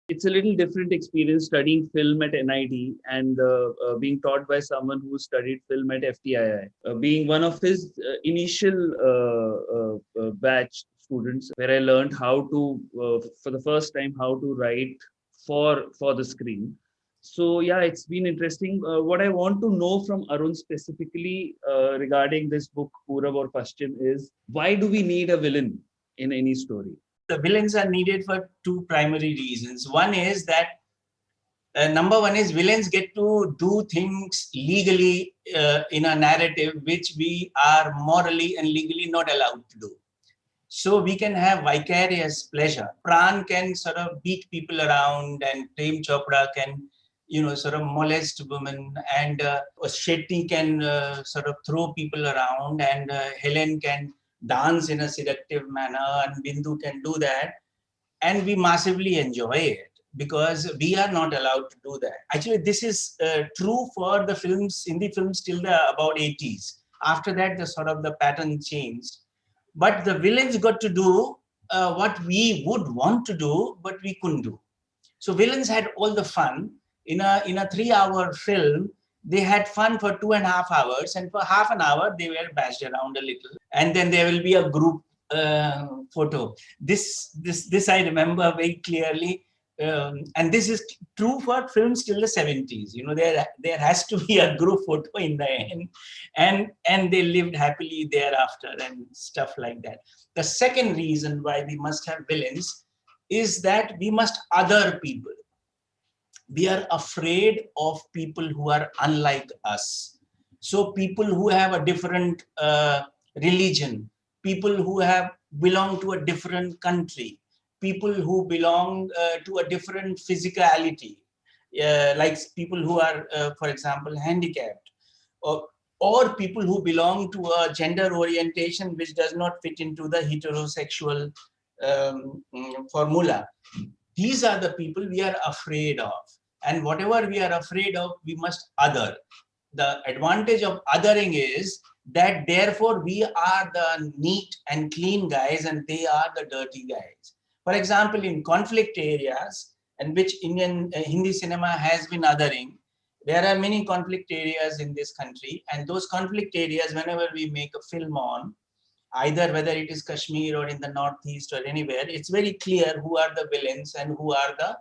It's a little different experience studying film at NID and being taught by someone who studied film at FTII. Being one of his initial batch students, where I learned how to, for the first time, how to write for the screen. So yeah, it's been interesting. What I want to know from Arun specifically regarding this book, Purab or Paschim, is why do we need a villain in any story? The villains are needed for two primary reasons. One is that number one is villains get to do things legally in a narrative which we are morally and legally not allowed to do. So we can have vicarious pleasure. Pran can sort of beat people around, and Prem Chopra can, sort of molest women, and Shetty can sort of throw people around, and Helen can dance in a seductive manner, and Bindu can do that. And we massively enjoy it because we are not allowed to do that. Actually, this is true for the films, Hindi films till the about 80s. After that, the sort of the pattern changed. But the villains got to do what we would want to do, but we couldn't do. So villains had all the fun. In a 3-hour film, they had fun for 2.5 hours, and for half an hour, they were bashed around a little. And then there will be a group photo. This I remember very clearly. And this is true for films till the 70s. There has to be a group photo in the end, and they lived happily thereafter and stuff like that. The second reason why we must have villains is that we must other people. We are afraid of people who are unlike us. So people who have a different religion, people who belong to a different country, people who belong to a different physicality, like people who are, for example, handicapped, or people who belong to a gender orientation which does not fit into the heterosexual formula. These are the people we are afraid of. And whatever we are afraid of, we must other. The advantage of othering is that therefore we are the neat and clean guys and they are the dirty guys. For example, in conflict areas, and which Indian Hindi cinema has been othering, there are many conflict areas in this country, and those conflict areas, whenever we make a film on, either whether it is Kashmir or in the Northeast or anywhere, it's very clear who are the villains and who are the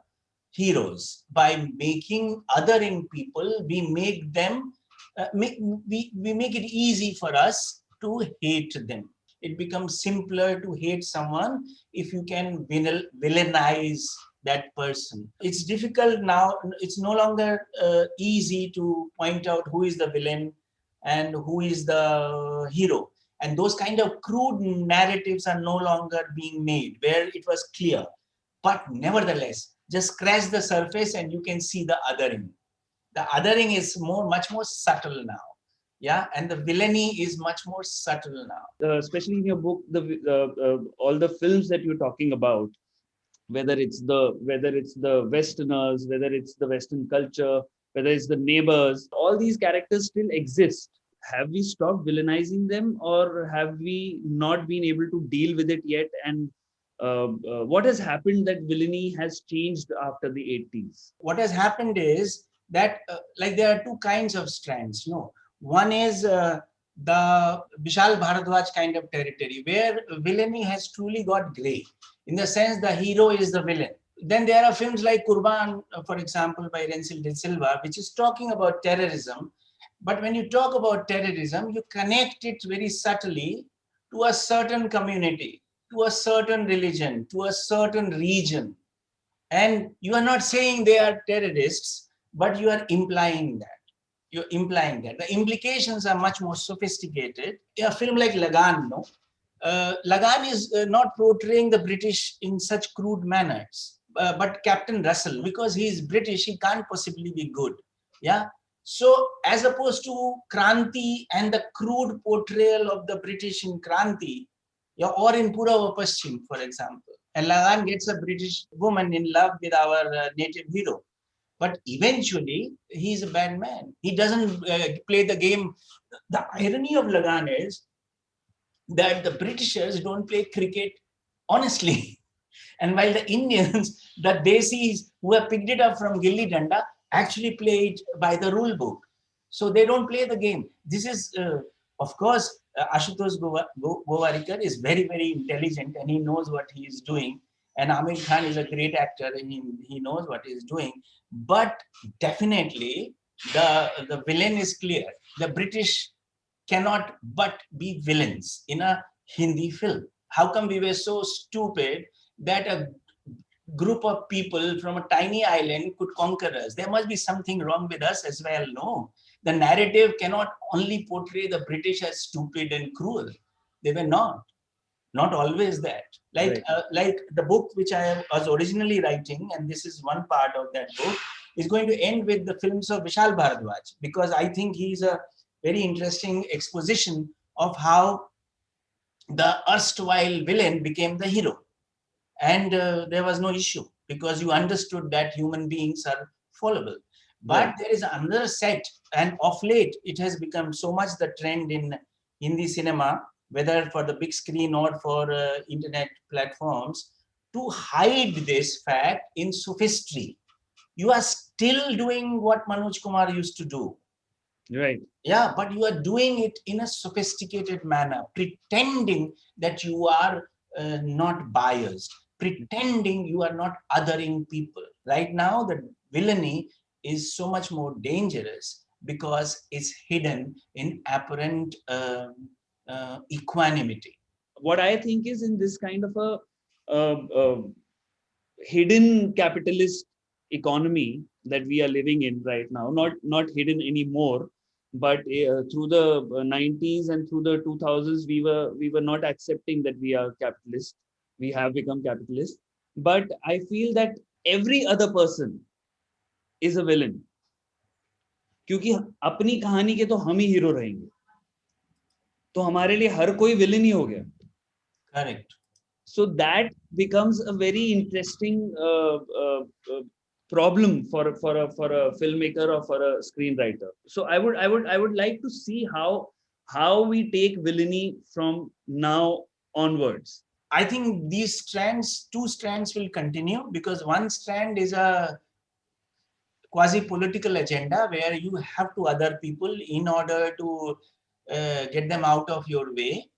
heroes. By making othering people, we make them, we make it easy for us to hate them. It becomes simpler to hate someone if you can villainize that person. It's difficult now. It's no longer easy to point out who is the villain and who is the hero. And those kind of crude narratives are no longer being made where it was clear. But nevertheless, just scratch the surface and you can see the othering. The othering is much more subtle now. Yeah, and the villainy is much more subtle now. Especially in your book, all the films that you're talking about, whether it's the Westerners, whether it's the Western culture, whether it's the neighbors, all these characters still exist. Have we stopped villainizing them, or have we not been able to deal with it yet? And what has happened that villainy has changed after the 80s? What has happened is that like there are two kinds of strands. One is the Vishal Bharadwaj kind of territory where villainy has truly got grey, in the sense the hero is the villain. Then there are films like Kurban, for example, by Rensil de Silva, which is talking about terrorism. But when you talk about terrorism, you connect it very subtly to a certain community, to a certain religion, to a certain region. And you are not saying they are terrorists, but you are implying that. You're implying that. The implications are much more sophisticated. A film like Lagan, Lagan is not portraying the British in such crude manners. But Captain Russell, because he is British, he can't possibly be good. Yeah. So as opposed to Kranti and the crude portrayal of the British in Kranti, or in Purab Aur Paschim, for example, and Lagan gets a British woman in love with our native hero. But eventually, he's a bad man. He doesn't play the game. The irony of Lagan is that the Britishers don't play cricket honestly. And while the Indians, the Desis who have picked it up from Gilli Danda, actually play it by the rule book. So they don't play the game. This is, of course, Ashutosh Gowarikar is very, very intelligent and he knows what he is doing. And Amir Khan is a great actor and he knows what he is doing. But definitely, the villain is clear. The British cannot but be villains in a Hindi film. How come we were so stupid that a group of people from a tiny island could conquer us? There must be something wrong with us as well. No, the narrative cannot only portray the British as stupid and cruel. They were not always that. Like the book which I was originally writing, and this is one part of that book, is going to end with the films of Vishal Bharadwaj, because I think he's a very interesting exposition of how the erstwhile villain became the hero. And there was no issue because you understood that human beings are fallible. But there is another set, and of late it has become so much the trend in Hindi cinema, whether for the big screen or for internet platforms, to hide this fact in sophistry. You are still doing what Manoj Kumar used to do. Right. Yeah, but you are doing it in a sophisticated manner, pretending that you are not biased, pretending you are not othering people. Right now, the villainy is so much more dangerous because it's hidden in apparent equanimity. What I think is, in this kind of a hidden capitalist economy that we are living in right now, not hidden anymore, but through the 90s and through the 2000s, we were not accepting that we are capitalist. We have become capitalist. But I feel that every other person is a villain, क्योंकि अपनी कहानी के तो हम ही hero रहेंगे, तो हमारे लिए हर कोई विलेन ही हो गया. Correct. So that becomes a very interesting problem for a filmmaker or for a screenwriter. So I would like to see how we take villainy from now onwards. I think these strands, two strands will continue, because one strand is a quasi-political agenda where you have to other people in order to get them out of your way.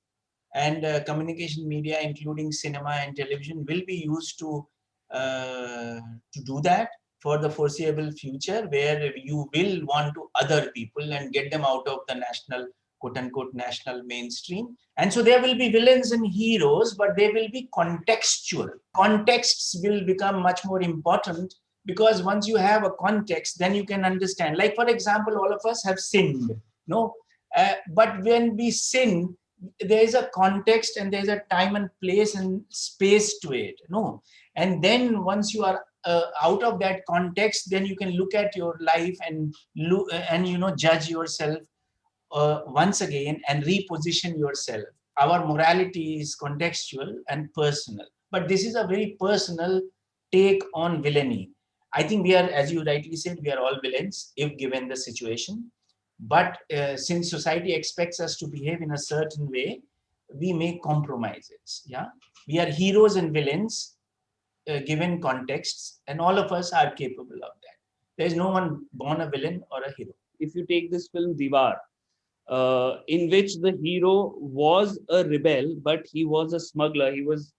And communication media, including cinema and television, will be used to do that for the foreseeable future, where you will want to other people and get them out of the national, quote-unquote, national mainstream. And so there will be villains and heroes, but they will be contextual. Contexts will become much more important, because once you have a context, then you can understand. Like, for example, all of us have sinned, no? But when we sin, there is a context and there is a time and place and space to it, no? And then once you are out of that context, then you can look at your life and look and judge yourself once again and reposition yourself. Our morality is contextual and personal, but this is a very personal take on villainy. I think we are, as you rightly said, we are all villains if given the situation. But since society expects us to behave in a certain way, we make compromises. Yeah, we are heroes and villains given contexts, and all of us are capable of that. There is no one born a villain or a hero. If you take this film Diwar, in which the hero was a rebel, but he was a smuggler. He was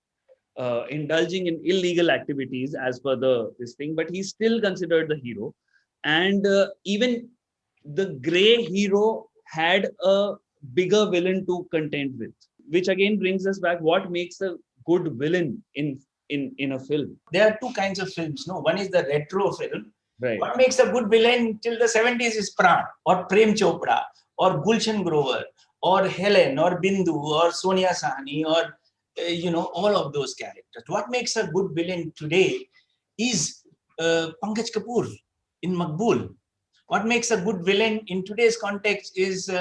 indulging in illegal activities as per this thing, but he's still considered the hero. And even the gray hero had a bigger villain to contend with, which again brings us back, what makes a good villain in a film? There are two kinds of films. No, one is the retro film. Right. What makes a good villain till the 70s is Pran or Prem Chopra or Gulshan Grover or Helen or Bindu or Sonia Sahni or all of those characters. What makes a good villain today is Pankaj Kapoor in Maqbool. What makes a good villain in today's context is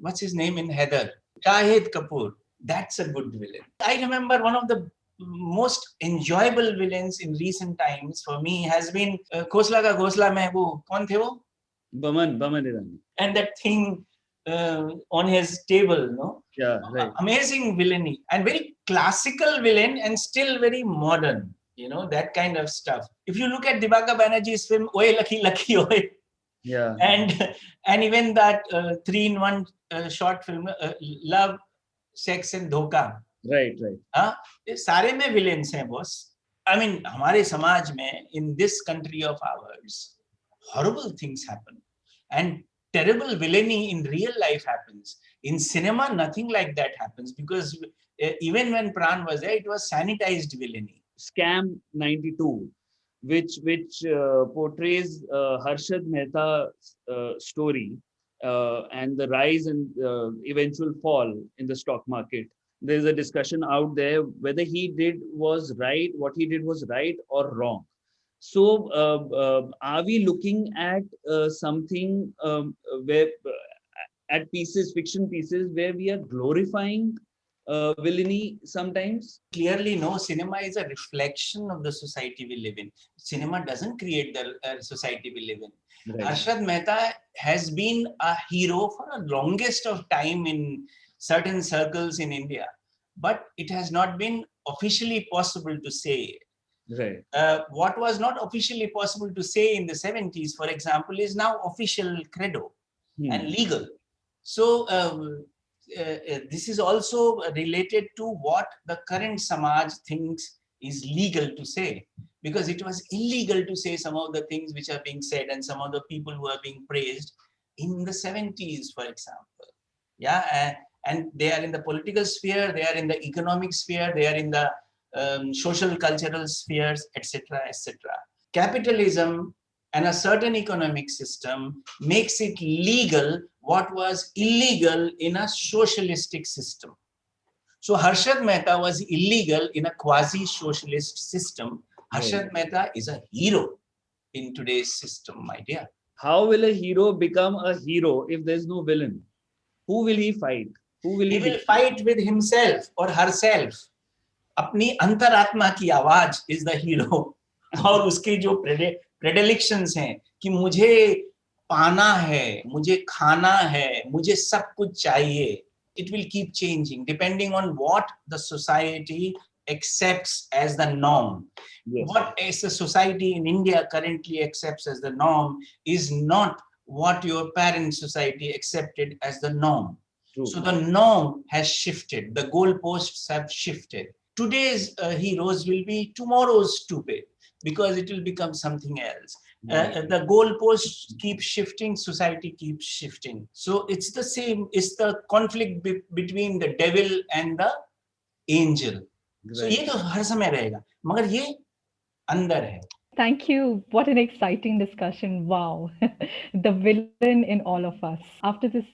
what's his name in Heather? Shahid Kapoor. That's a good villain. I remember one of the most enjoyable villains in recent times for me has been Khosla Ka Ghosla mein wo kaun the wo? Baman Irani. And that thing on his table, no? Yeah, right. Amazing villainy and very classical villain and still very modern, that kind of stuff. If you look at Dibaka Banerjee's film Oye Lucky Lucky Oye, Yeah. and even that 3-in-1 short film Love, Sex and Dhoka, right. ये सारे में villains हैं boss. I mean, हमारे समाज में, in this country of ours, horrible things happen, and terrible villainy in real life happens. In cinema, nothing like that happens, because even when Pran was there, it was sanitized villainy. Scam 92, which portrays Harshad Mehta's story and the rise and eventual fall in the stock market. There's a discussion out there whether he did was right, what he did was right or wrong. So are we looking at something where at pieces, fiction pieces, where we are glorifying villainy sometimes? Clearly, no, cinema is a reflection of the society we live in. Cinema doesn't create the society we live in. Right. Harshad Mehta has been a hero for the longest of time in certain circles in India, but it has not been officially possible to say. Right. What was not officially possible to say in the 70s, for example, is now official credo and legal. So this is also related to what the current Samaj thinks is legal to say, because it was illegal to say some of the things which are being said and some of the people who are being praised in the 70s, for example. Yeah, and they are in the political sphere, they are in the economic sphere, they are in the social cultural spheres, etc., etc. Capitalism and a certain economic system makes it legal what was illegal in a socialistic system. So Harshad Mehta was illegal in a quasi-socialist system. Harshad Mehta is a hero in today's system, my dear. How will a hero become a hero if there's no villain? Who will he fight? Who will he will fight with himself or herself. अपनी अंतरात्मा की आवाज is the hero. और उसके जो predilections हैं कि मुझे पाना है, मुझे खाना है, मुझे सब कुछ चाहिए. It will keep changing depending on what the society accepts as the norm. Yes. What as the society in India currently accepts as the norm is not what your parent society accepted as the norm. True. So the norm has shifted. The goalposts have shifted. Today's heroes will be tomorrow's stupid, because it will become something else. The goalposts keep shifting, society keeps shifting. So it's the same, it's the conflict between the devil and the angel. Right. So ये तो हर समय रहेगा, मगर ये अंदर है. Thank you. What an exciting discussion. Wow. The villain in all of us. After this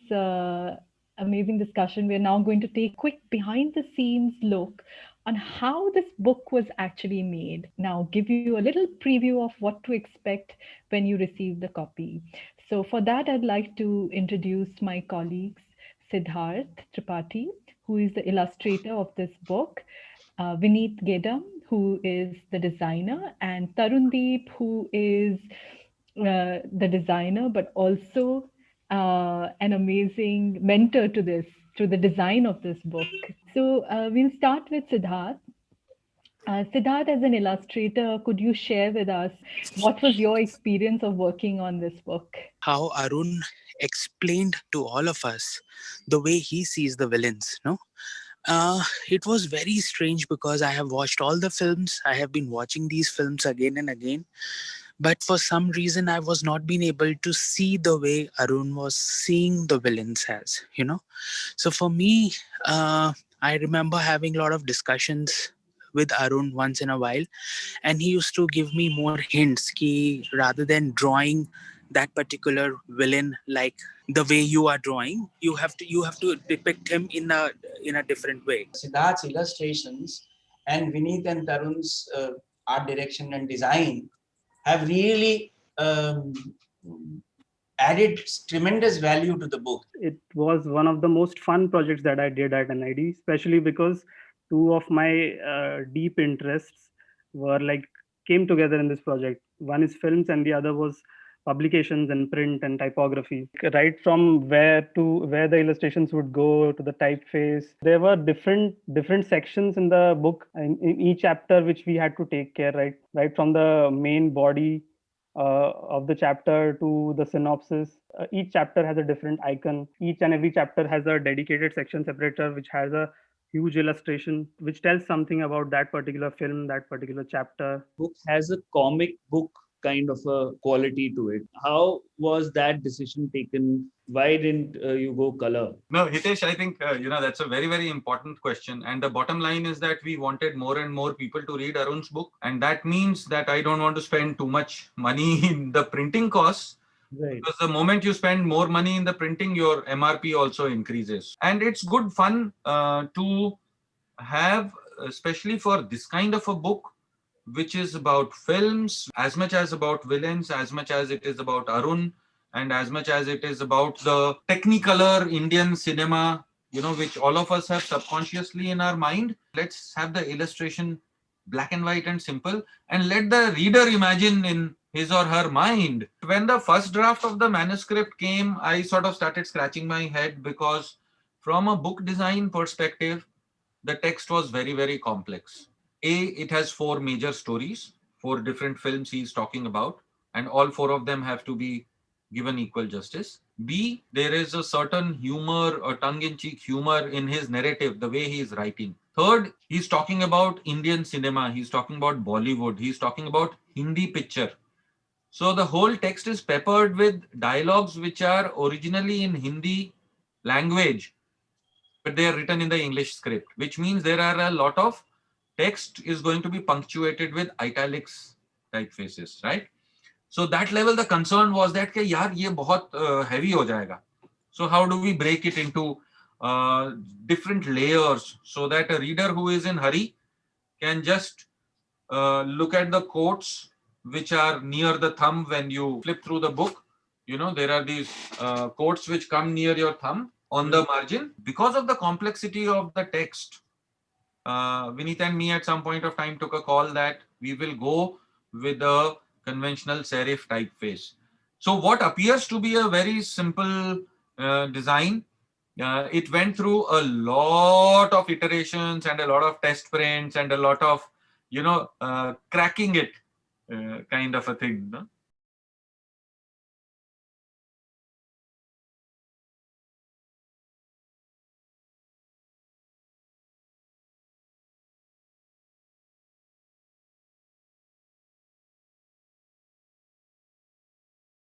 amazing discussion, we're now going to take a quick behind the scenes look on how this book was actually made. Now, give you a little preview of what to expect when you receive the copy. So for that, I'd like to introduce my colleagues, Siddhartha Tripathi, who is the illustrator of this book, Vineet Gedam, who is the designer, and Tarun Deep, who is the designer, but also an amazing mentor to the design of this book. So we'll start with Siddharth. Siddharth, as an illustrator, could you share with us what was your experience of working on this book? How Arun explained to all of us the way he sees the villains, no? It was very strange because I have watched all the films. I have been watching these films again and again. But for some reason, I was not being able to see the way Arun was seeing the villains as, So for me, I remember having a lot of discussions with Arun once in a while. And he used to give me more hints ki rather than drawing that particular villain like the way you are drawing, you have to depict him in a different way. Siddharth's illustrations and Vineet and Tarun's art direction and design have really added tremendous value to the book. It was one of the most fun projects that I did at NID, especially because two of my deep interests came together in this project. One is films and the other was publications and print and typography, right from where the illustrations would go to the typeface. There were different sections in the book, in each chapter, which we had to take care, right from the main body of the chapter to the synopsis. Each chapter has a different icon. Each and every chapter has a dedicated section separator, which has a huge illustration which tells something about that particular film, that particular chapter. Book has a comic book kind of a quality to it. How was that decision taken? Why didn't you go color? No, Hitesh, I think, that's a very, very important question. And the bottom line is that we wanted more and more people to read Arun's book. And that means that I don't want to spend too much money in the printing costs. Right. Because the moment you spend more money in the printing, your MRP also increases. And it's good fun to have, especially for this kind of a book, which is about films, as much as about villains, as much as it is about Arun, and as much as it is about the technicolor Indian cinema, which all of us have subconsciously in our mind. Let's have the illustration black and white and simple, and let the reader imagine in his or her mind. When the first draft of the manuscript came, I sort of started scratching my head, because from a book design perspective, the text was very, very complex. It has 4 major stories, 4 different films he's talking about, and all 4 of them have to be given equal justice. B, there is a certain humor or tongue-in-cheek humor in his narrative, the way he is writing. Third, he's talking about Indian cinema, he's talking about Bollywood, he's talking about Hindi picture. So the whole text is peppered with dialogues which are originally in Hindi language, but they are written in the English script, which means there are a lot of text is going to be punctuated with italics typefaces, right? So that level, the concern was that कि यार ये बहुत heavy हो जाएगा. So how do we break it into different layers so that a reader who is in hurry can just look at the quotes which are near the thumb when you flip through the book. There are these quotes which come near your thumb on the margin. Because of the complexity of the text, Vineet and me at some point of time took a call that we will go with a conventional serif typeface. So what appears to be a very simple design, it went through a lot of iterations and a lot of test prints and a lot of, cracking it kind of a thing. No?